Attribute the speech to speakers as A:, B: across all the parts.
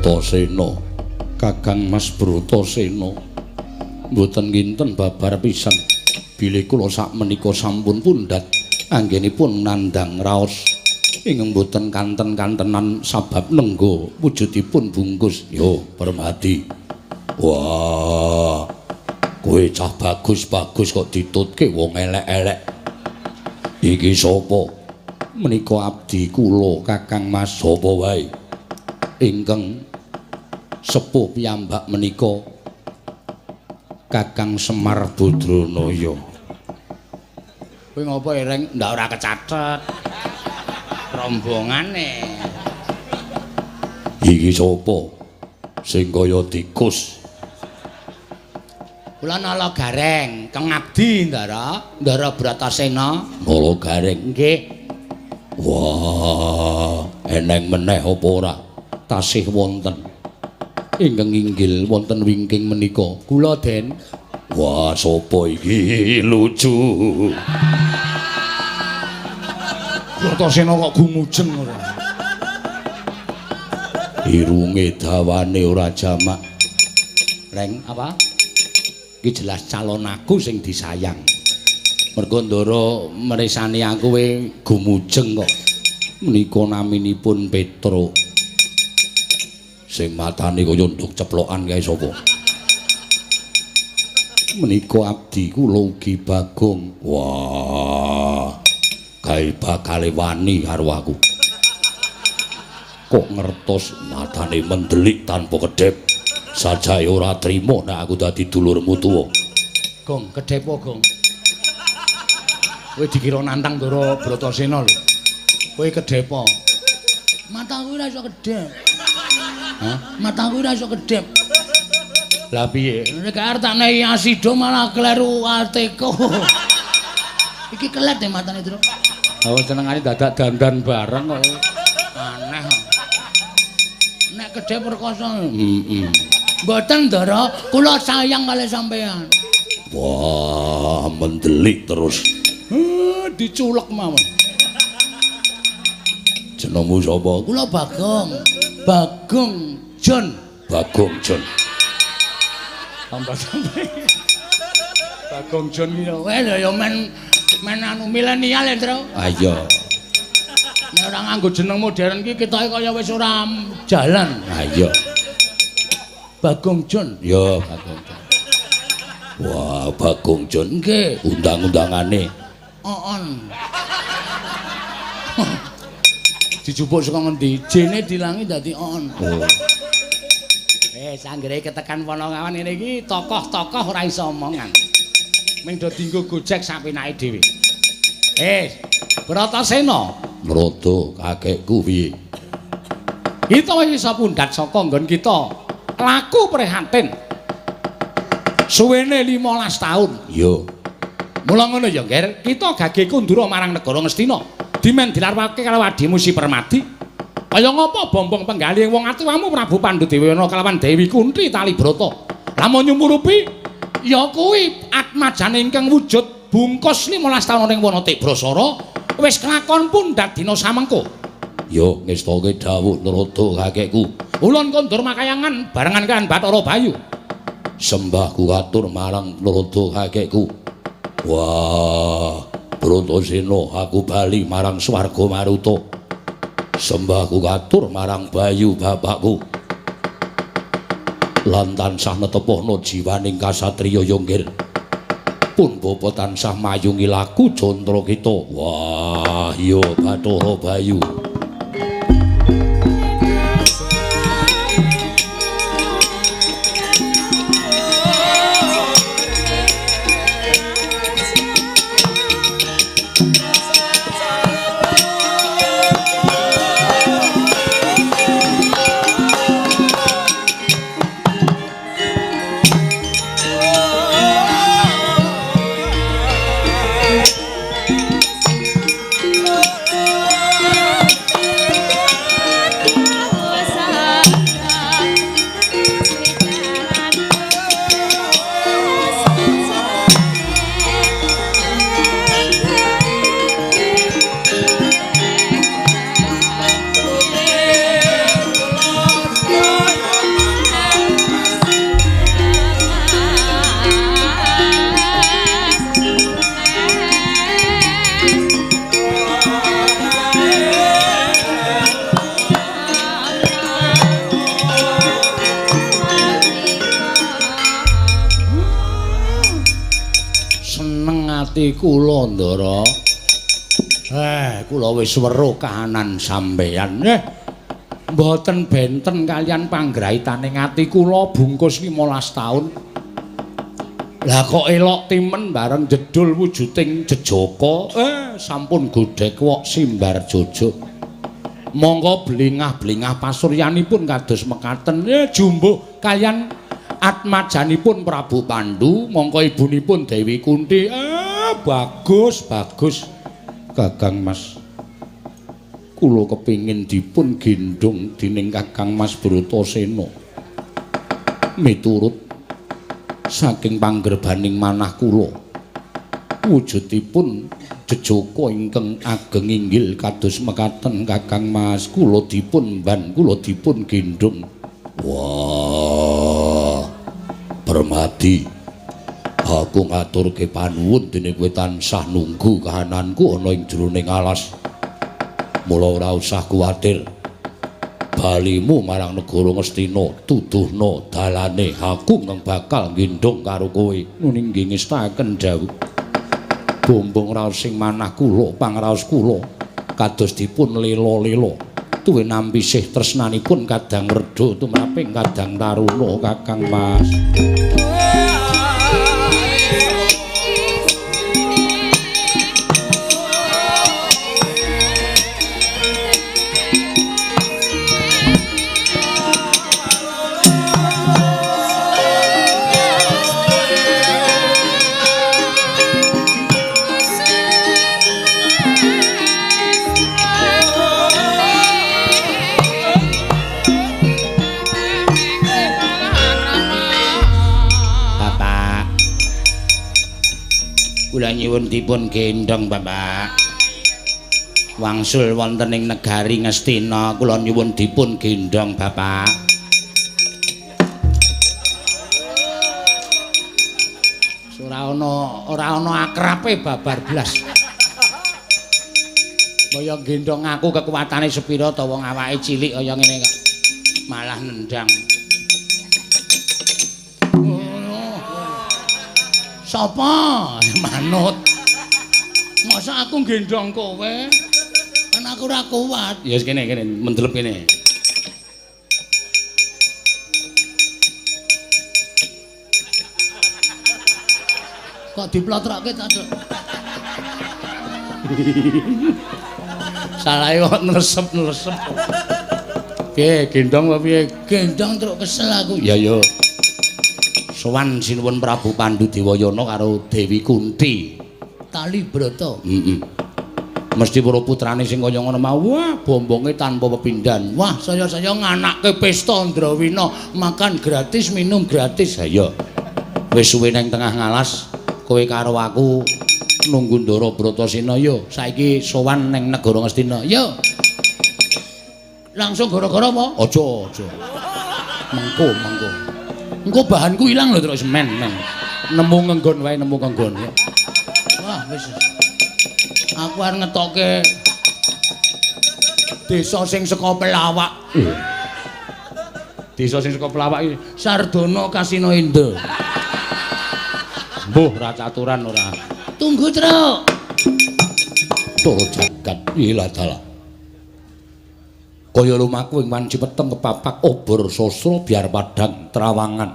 A: Bratasena, Kakang Mas Bratasena. Mboten kinten babar pisan bilih kula sakmenika sampun pundhat anggenipun nandhang raos ingkang mboten kanten-kantenan sabab nenggo wujudipun bungkus. Yo, Permadi. Wah, kowe cah bagus-bagus kok ditutke wong elek-elek. Iki sapa? Menika abdi kula Kakang Mas sapa wae ingkang sepuh piyambak menika Kakang Semar Badranaya. Kowe ngopo Ireng ndak ora kecathet rombongane. Iki sapa sing kaya tikus? Kula Nala Gareng, Kang Abdi Ndara Bratasena. Nala Gareng nggih. Wah, eneng meneh apa ora? Tasih wonten ingkang inggil wonten wingking menika. Kula Den. Wah, sapa iki lucu. Bratasena kok gumujeng ora. Irunge dawane ora jamak. Reng apa? Iki jelas calon aku sing disayang. Mergo ndara meresani aku kowe gumujeng kok. Menika naminipun Petruk. Sing matane kaya nduk ceplokan kae sapa? Menika abdi kula ugi Bagong. Wah, kae bakale wani karo aku. Kok ngertos matane mendelik tanpa kedhep. Sajae ora trima nek aku dadi dulurmu tuwa. Gong, kedhep apa, Gong? Kowe dikira nantang Ndara Bratasena lho. Kowe kedhep apa? Mataku ora iso kedhep. Hah? Mataku ora iso kedhep. Lah piye? Nek arep tak nehi asido malah kleru ateko. Iki kelet ya matane, Tru. Awas senengane dadak dandan bareng kok. Aneh. Nek kedhep perkoso. Mboten, Ndara, kula sayang kalih sampean. Wah, mendelik terus. Diculek mawon. Jenengmu sapa? Kula Bagong. Bagong Jon. Bagong Jon. Tambah sampe. Bagong Jon iki ya men anu milenial ya, Tru. Ah iya. Nek ora nganggo jeneng modern iki ketoke kaya wis ora jalan. Ah iya. Bagong Jon. Ya, Bagong Jon. Wah, Bagong Jon nggih, undang-undangane. On. Dijupuk saka ngendi? Jene dilangi dadi on. Oh. Sanggere ketekan Panongawan ngene iki tokoh-tokoh ora iso omongan. Ming do dienggo Gojek sapenake dhewe. Bratasena, mrodo kakekku piye? Kita wis iso pundhat saka nggon kita. Laku prihatin. Suwene 15 taun. Yo. Mula ngono ya, Nger. Kita gage kundura marang negara Ngastina. Dimen dilarwake karo adimu Si Permadi. Kaya ngapa bombong penggalih wong atuwamu Prabu Pandhadewana kalawan Dewi Kunthi Talibrata. Lamun nyumurupi ya kuwi atmajane ingkang wujud bungkus 15 taun ning Wanatik Brasara wis kelakon pundhat dina samengko. Yo ngestake dawuh Narada kakekku. Ulun kondur makayangan barengan kan Bathara Bayu. Sembahku katur marang Narada kakekku. Wah, Bratasena aku bali marang swarga maruta. Sembahku katur marang Bayu bapakku. Lan tansah netepana jiwaning kasatriya Yonggir. Pun bapa tansah mayungi laku Jantara kita. Wah, iya Bathara Bayu. ati kula Ndara. Kula wis weruh kahanan sampeyan. Mboten benten kalian panggraitaning ati kula bungkus 15 taun. Lah kok elok timen bareng jedul wujuding jejaka. Sampun godhek wok simbar jojo. Monggo blingah-blingah pasuryanipun kados mekaten. Jumbuh kalian atmajanipun Prabu Pandhu, mongko ibunipun Dewi Kunthi. Bagus, bagus. Kakang Mas. Kula kepingin dipun gendhong dening Kakang Mas Bratasena. Miturut saking panggerbaning manah kula, wujudipun jejaka ingkang ageng inggil kados mekaten Kakang Mas. Kula dipun gendhong. Wah, Permadi, aku ngaturke panuwun dene kowe tansah nunggu kahananku ana ing jroning alas. Mula ora usah kuwatir. Balimu marang negara Ngastina tuduhna dalane aku kang bakal gendhong karo kowe. Nuning nggih ngestaken dawuh. Bombong raos sing manah kula, pangraos kula kados dipun lela-lela. Tuwin nampi sih tresnanipun kadang reda tumraping kadang taruna Kakang Mas. Kula nyuwun dipun gendhong Bapak. Wangsul wonten ing negari Ngastina, kula nyuwun dipun gendhong Bapak. Ora ana akrabe babar blas. Kaya gendhong aku kekuatane sepira ta wong awake cilik kaya ngene kok. Malah nendang. Sapa? Manut. Masa aku gendhong kowe? Kan aku ora kuat. Ya wis kene mendelep kene. Kok diplotrokke ta, Duk? Salahe kok nresep-nresep. Piye, gendhong apa piye? Gendhong truk kesel aku. Ya yo. Sowan sinuwun Prabu Pandhu Dewayana karo Dewi Kunthi. Tali Brata. Mesti para putrane sing kaya ngono mau. Wah, bombonge tanpa pepindhan. Wah, saya nganakke pesta Ndrawina, makan gratis, minum gratis. Ha ya. Wis suwe nang tengah ngalas, kowe karo aku nunggu Ndara Bratasena yo. Saiki sowan ning negara Ngastina. Yo. Langsung gara-gara apa? Aja. Mengko. Engko bahanku ilang lho terus semen. Nemu ngenggon wae ya. Wah, wis. Aku arep ngetokke desa sing saka Pelawak. Desa sing saka Pelawak iki Sardana Kasina Enda. Mbuh ra caturan ora. Tunggu, Truk. Toro jagat iladala. Kaya lumaku ing wanci peteng kepapak obor sastra biar padhang trawangan.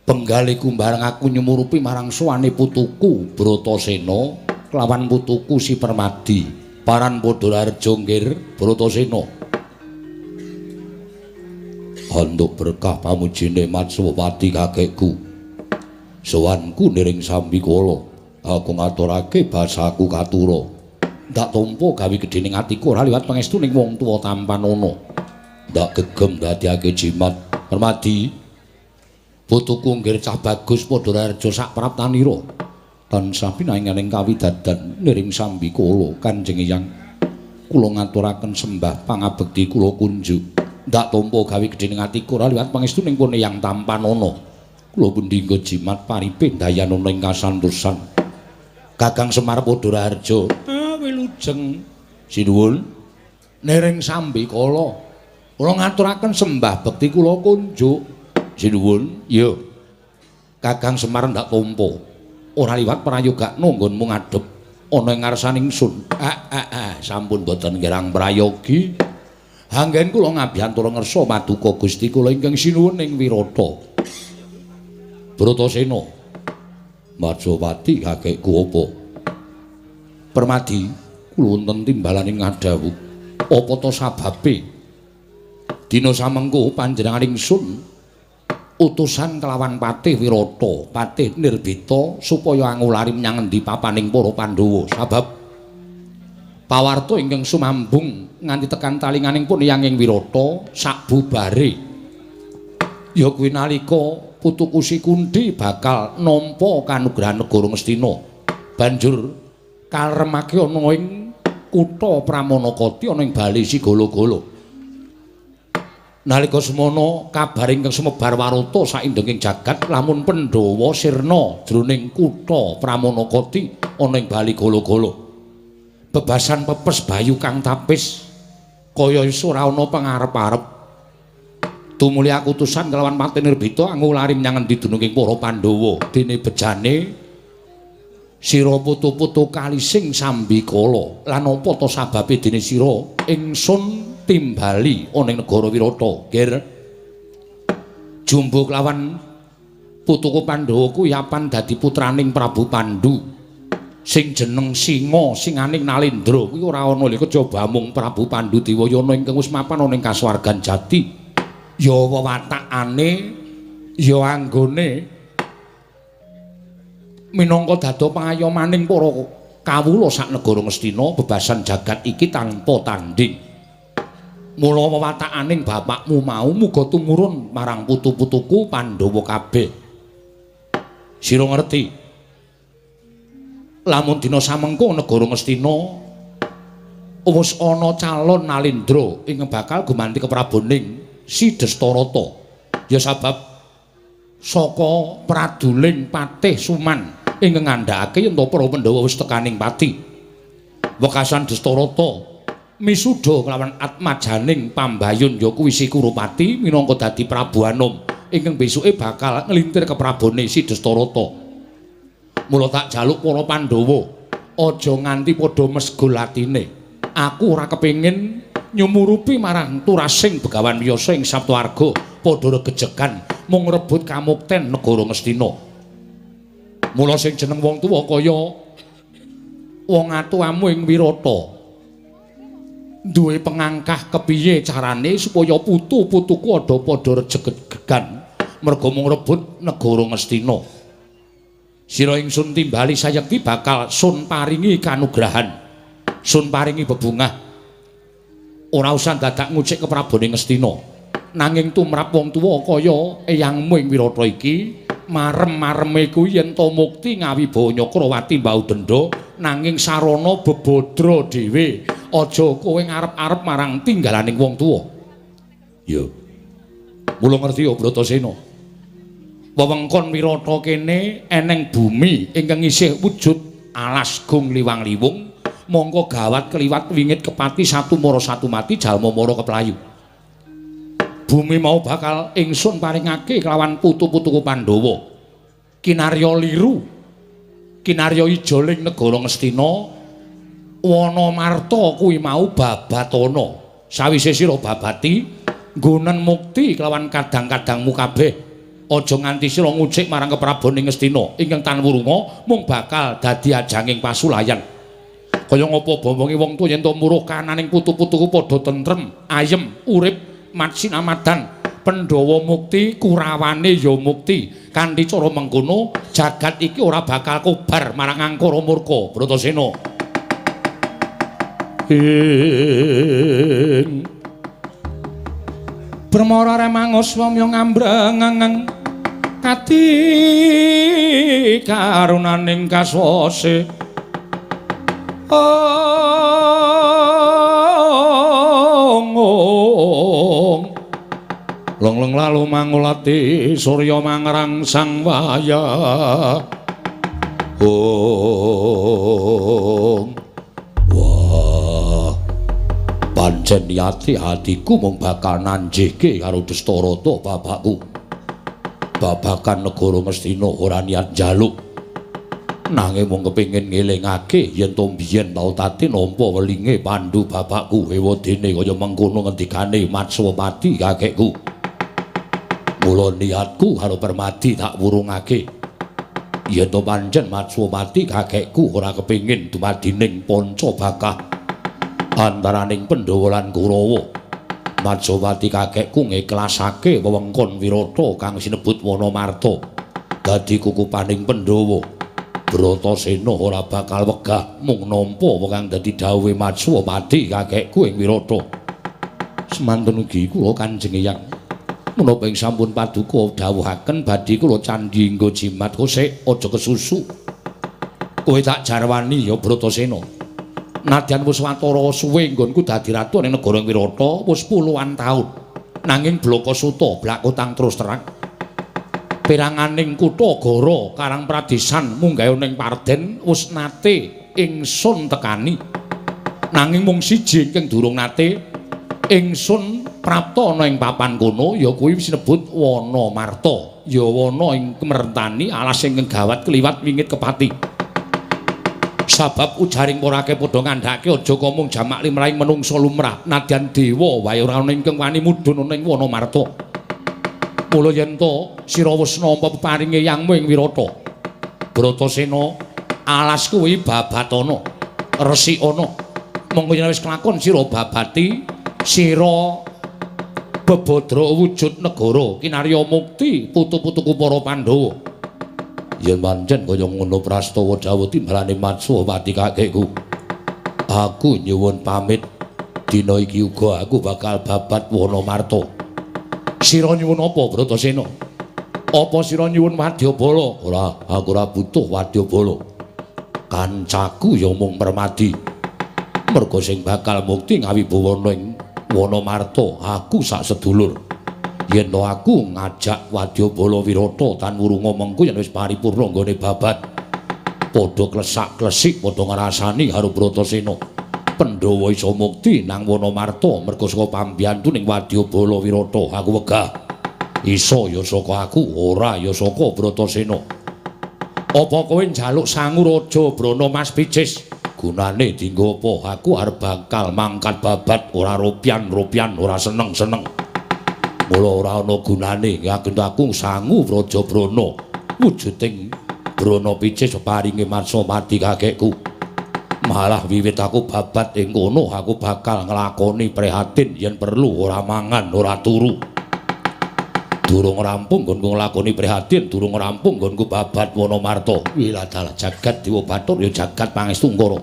A: Penggaliku bareng aku nyumurupi marang suwane putuku Bratasena kelawan putuku si Permadi paran Padharjo nggir Bratasena. Handuk berkah pamujine Matswapati kakekku. Sowanku niring Sambikala, aku ngaturake basaku katura. Ndak tampa gawe gedhening atiku ora liwat pangestuning wong tuwa tampan ana. Ndak gegem dadiake jimat. Permadi, putuku nggir cah bagus Padharjo sak praptanira. Tansah pinaringaning kawidadan niring Sambikala Kanjeng Eyang. Kula ngaturaken sembah pangabekti kula kunjuk. Ndak tampa gawe gedhening atiku ora liwat pangestuning pun Eyang tampan ana. Kula pundhingga jimat paripin dayan ana ing kasantosan. Kakang Semar Padharjo wilujeng sinuwun niring Sambikala kula ngaturaken sembah bekti kula kunjuk sinuwun. Ya Kakang Semar ndak tampa ora liwat prayoga nunggonmu ngadhep ana ing ngarsaning ingsun. Sampun boten kirang prayogi. Anggen kula ngabiyantura ngersa paduka Gusti kula ingkang sinuwun ing Wirata. Bratasena. Majapati kakekku apa? Permadi, kula wonten timbalaning ngadawu. Apa ta sababe? Dina samengko panjenengan ingsun utusan kelawan Patih Wirata, Patih Nirbita supaya angulari menyang endi papaning para Pandhawa. Sabab pawarta ingkang sumambung nganti tekan talinganing pun Hyang Wirata sakbubare ya kuwi nalika putuku si Kunthi bakal nampa kanugrahan negara Ngastina. Banjur karemake ana ing kutha Pramanakati ana ing bali Sigala-gala. Nalika semana kabar ingkang sumebar warata saindenging jagat lamun Pandhawa sirna jroning kutha Pramanakati ana ing bali Gala-gala. Bebasan pepes bayu kang tapis kaya iso ora ana pangarep-arep. Tumuli aku utusan kelawan Patih Nirbita angulari menyang endi dununging para Pandhawa. Dene bejane sira putu-putu Kalising Sambikala lan apa ta sababe dene sira ingsun timbali ana ing negara Wirata. Ger jumbo kelawan putuku Pandhawa kuwi apan dadi putraning Prabu Pandhu sing jeneng Singa singaning Nalendra kuwi ora ana lho kejaba mung Prabu Pandhu Dewayana ingkang wis mapan ana ing kasuwargan jati. Ya wawatakane ya anggone minangka dado pangayomaning para kawula sak negara Ngastina bebasan jagat iki tanpa tanding. Mula wewatakaning bapakmu mau muga tumurun marang putu-putuku Pandhawa kabeh. Sira ngerti? Lamun dina samengko negara Ngastina wis ana calon Nalendra ing bakal gumanti kepraboning Si Destarata. Ya sabab saka praduling Patih Suman ingkang ngandhakake yen to para Pandhawa wis tekaning pati. Wekasan Destarata misuda kelawan atmajaning pambayun ya kuwi Si Kurupati minangka dadi Prabu Anom ingkang besuke bakal nglintir keprabone Si Destarata. Mula tak jaluk para Pandhawa aja nganti padha mesgul atine. Aku ora kepengin nyumurupi marang turasing Begawan Wiyasa ing Saptawarga padha regejegan mung rebut kamukten negara Ngastina. Mula sing jeneng wong tuwa kaya wong atuwamu ing Wirata duwe pengangkah kepiye carane supaya putu-putuku ada padha regejegan merga mung rebut negara Ngastina. Sira ingsun timbali sayekti bakal sun paringi kanugrahan, sun paringi bebungah. Ora usah dadak ngucik keprabone Ngastina. Nanging tumrap wong tuwa kaya eyangmu ing Wirata iki, marem-mareme kuwi yen to mukti ngawibawa Nyakrawati mbau denda nanging sarana bebodra dhewe. Aja kowe ngarep-arep marang tinggalaning wong tuwa. Ya. Mula ngerti ya Bratasena. Wewengkon Wirata kene eneng bumi ingkang isih wujud alas gung liwang-liwung. Mongko gawat keliwat wingit kepati satu mara satu mati jalma mara keplayu. Bumi mau bakal ingsun paringake kelawan putu-putuku Pandhawa. Kinarya liru, kinarya ijoling negara Ngastina, wana marta kuwi mau babatana. Sawise sira babati, nggonen mukti kelawan kadang-kadangmu kabeh. Aja nganti sira ngucik marang keprabone Ngastina ingkang tan wurunga mung bakal dadi ajanging pasulayan. Kaya ngapa bombonge wong tuwa yen to muruh kananing putu-putuku padha tentrem, ayem, urip, matsinamadan, Pandhawa mukti, Kurawane ya mukti. Kanthi cara mengkono, jagat iki ora bakal kobar marang angkara murka, Bratasena. Bremara remangos wamya ngambreng kati karunaning kaswase. Longlong lalu mangulati surya mangrang sang waya. Wah, pancen ati-atiku mung bakal nanjihke karo Destarata bapakku. Babakan negara Ngastina ora niat njaluk. nanging mung kepengin ngelingake yen to biyen tau tati nampa welinge Pandhu bapakku ewadene kaya mengkono ngendikane Matswapati kakekku. Mula niatku karo Permadi tak wurungake yen to pancen Matswapati kakekku ora kepengin dumadining Pancabakah antaraning Pandhawa lan Kurawa. Matswapati kakekku ngiklasake wewengkon Wirata kang sinebut Wanamarta dadi kukupaning Pandhawa. Bratasena ora bakal wegah mung nampa kang dadi dawuhe Matswapati kakekku ing Wirata. Semanten ugi kula Kanjeng Eyang menapa ing sampun paduka dawuhaken badhe kula candhi nggo jimat kosek aja kesusu. Kowe tak jarwani ya Bratasena. Nadyan wis watara suwe nggonku dadi ratu ning negara Wirata wis puluhan taun. Nanging Blakasuta blakutang terus terang. Peranganing kutha Goro Karang Pradesan munggah ning Parden wis nate ingsun tekani. Nanging mung siji ingkang durung nate ingsun prapta ana ing papan kono ya kuwi sinebut Wanamarta. Ya wana ing kemrentani alas ingkang gawat kliwat wingit kepati. Sabab ujaring porake padha ngandhake aja komung jamak limrahing menungsa lumrah nadyan dewa wae ora ana ingkang wani mudhun ning Wanamarta. Mula yen to sira wis nampa peparinge yangmu ing Wirata, Bratasena alas kuwi babatana, resikana. Monggo yen wis kelakon sira babati, sira bebadra wujud negara kinarya mukti putu-putuku para Pandhawa. Yen pancen kaya ngono prastawa dawuh timbalane Matswapati kakekku. Aku nyuwun pamit dina iki uga aku bakal babat Wanamarta. Sira nyuwun apa Bratasena? Apa sira nyuwun wadyabala? Ora, aku ora butuh wadyabala. Kancaku ya mung Permadi. Merga sing bakal mukti ngawibawana ing Wanamarta aku sak sedulur. Yen to aku ngajak wadyabala Wirata tan wurunga mengku yen wis paripurna nggone babat. Padha klesak-klesik padha ngrasani karo Bratasena. Pandhawa isa mukti nang Wanamarta merga saka pambiyantu ning wadyabala Wirata aku wegah. Isa ya saka aku, ora ya saka Bratasena. Apa kowe njaluk sangu Raja Brana Mas Picis? Gunane dienggo apa? Aku arep bakal mangkat babat ora ropian-ropian, ora seneng-seneng. Mula ora ana gunane yakin aku sangu Raja Brana wujuding Brana Picis paringe Matswapati kakekku. Malah wiwit aku babat ing kono aku bakal nglakoni prihatin yen perlu ora mangan ora turu. Durung rampung nggonku nglakoni prihatin, durung rampung nggonku babat Wanamarta. Wiladal jagat Dewa Bathara ya jagat Pangestungkara.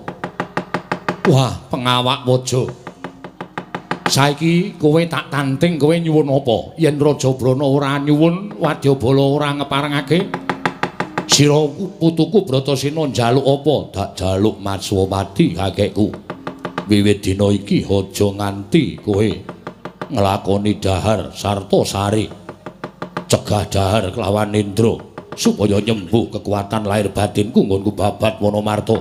A: Wah, pengawak waja. Saiki kowe tak tanting kowe nyuwun apa? Yen Raja Brana ora nyuwun, wadyabala ora ngeparengake, sira putuku Bratasena njaluk apa? Tak jaluk Matswapati kakekku. Wiwit dina iki aja nganti kowe nglakoni dahar sarta sari. Cegah dahar kelawan Indra supaya nyembuh kekuatan lahir batinku nggonku babat Wanamarta.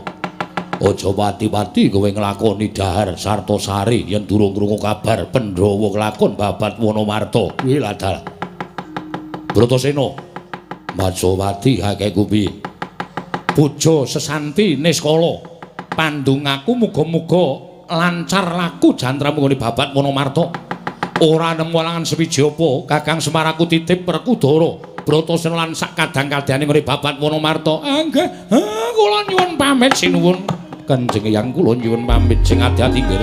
A: Aja pati-pati kowe nglakoni dahar sarta sari yen durung krungu kabar Pandhawa kelakon babat Wanamarta. Wiladal. Bratasena, Matswapati kakekku piye? Bojo sesanti Niskala. Pandungaku muga-muga lancar laku jantramu nggone babat Wanamarta. Ora nemu alangan sewiji apa Kakang Semaraku titip Werkudara Bratasena lan sak kadang-kadangane ngene babat Wanamarta. Nggih, kula nyuwun pamit sinuwun. Kanjeng Eyang kula nyuwun pamit sing ati-ati nggih.